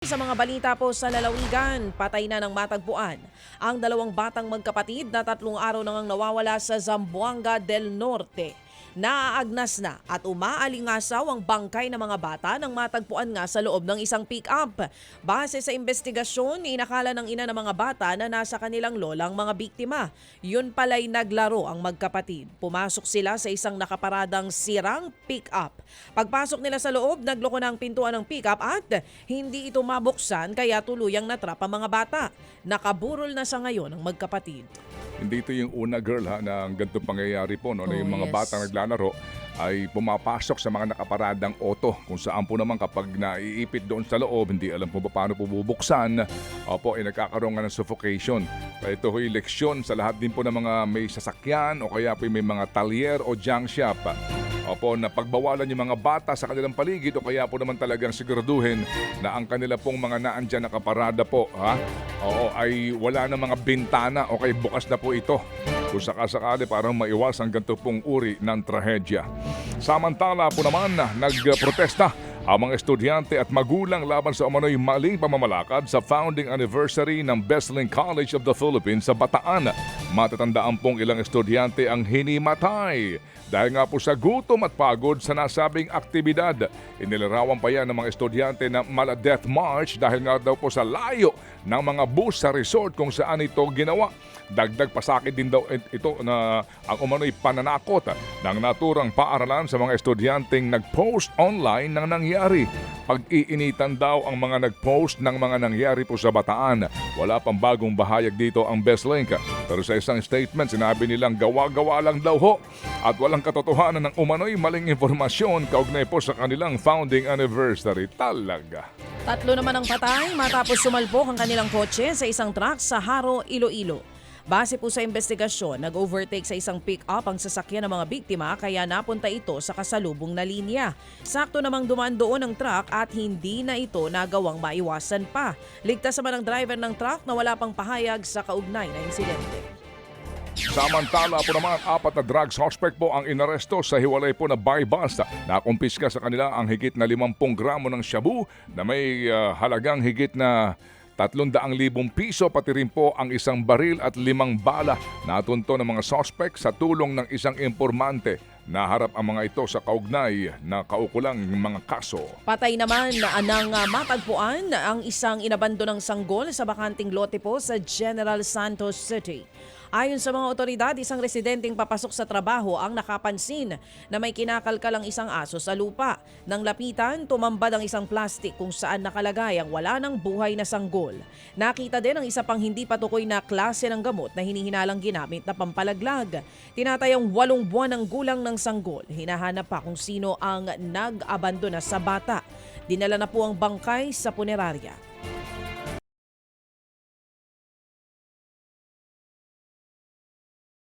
Sa mga balita po sa lalawigan, patay na ng matagpuan ang dalawang batang magkapatid na 3 araw nang nawawala sa Zamboanga del Norte. Naaagnas na at umaalingasaw ang bangkay ng mga bata nang matagpuan nga sa loob ng isang pick-up. Base sa investigasyon, inakala ng ina ng mga bata na nasa kanilang lolang mga biktima. Yun pala'y naglaro ang magkapatid. Pumasok sila sa isang nakaparadang sirang pick-up. Pagpasok nila sa loob, nagloko na ang pintuan ng pick-up at hindi ito mabuksan kaya tuluyang natrap ang mga bata. Nakaburol na sa ngayon ang magkapatid. Hindi ito yung una girl ha na ganitong pangyayari po no, na yung mga yes. batang naglalaro ay pumapasok sa mga nakaparadang auto kung saan po naman kapag naiipit doon sa loob, hindi alam po ba paano po bubuksan, opo, ay nagkakaroon nga ng suffocation. Kaya ito ay leksyon sa lahat din po ng mga may sasakyan o kaya po may mga talyer o junk shop. Opo, na pagbawalan yung mga bata sa kanilang paligid o kaya po naman talagang siguraduhin na ang kanila pong mga naandyan nakaparada po, ha? Oo, ay wala na mga bintana o kaya bukas na po ito. Kung sakasakali parang maiwasan ganito pong uri ng trahedya. Samantala po naman, nagprotesta ang mga estudyante at magulang laban sa umano'y maling pamamalakad sa founding anniversary ng Besling College of the Philippines sa Bataan. Matatandaan pong ilang estudyante ang hinimatay dahil nga po sa gutom at pagod sa nasabing aktibidad. Inilarawan pa yan ng mga estudyante na mala-death march dahil nga daw po sa layo ng mga bus sa resort kung saan ito ginawa. Dagdag pasakit din daw ito na ang umano'y pananakot ng naturang paaralan sa mga estudyanteng nag-post online ng nangyari. Pag-iinitan daw ang mga nag-post ng mga nangyari po sa Bataan. Wala pang bagong bahayag dito ang Bestlink. Pero sa isang statement, sinabi nilang gawa-gawa lang daw ho at walang katotohanan ng umano'y maling informasyon kaugnay po sa kanilang founding anniversary. Talaga. 3 naman ang patay matapos sumalpok ang kanilang kotse sa isang truck sa Haro, Iloilo. Base po sa investigasyon, nag-overtake sa isang pick-up ang sasakyan ng mga biktima kaya napunta ito sa kasalubong na linya. Sakto namang dumaan doon ang truck at hindi na ito nagawang maiwasan pa. Ligtas naman ang driver ng truck na wala pang pahayag sa kaugnay na insidente. Samantala po naman, 4 na drug suspect po ang inaresto sa hiwalay po na buy bust. Nakumpiska sa kanila ang higit na 50 gramo ng shabu na may halagang higit na 300,000 piso, pati rin po ang isang baril at 5 bala. Natunto ng mga suspect sa tulong ng isang impormante. Naharap ang mga ito sa kaugnay na kaukulang mga kaso. Patay naman ng matagpuan ang isang inabandonang sanggol sa bakanting lote po sa General Santos City. Ayon sa mga otoridad, isang residenteng papasok sa trabaho ang nakapansin na may kinakalkalang isang aso sa lupa. Nang lapitan, tumambad ang isang plastik kung saan nakalagay ang wala ng buhay na sanggol. Nakita din ang isa pang hindi patukoy na klase ng gamot na hinihinalang ginamit na pampalaglag. Tinatayang 8 buwan ang gulang ng sanggol. Hinahanap pa kung sino ang nag-abandona sa bata. Dinala na po ang bangkay sa punerarya.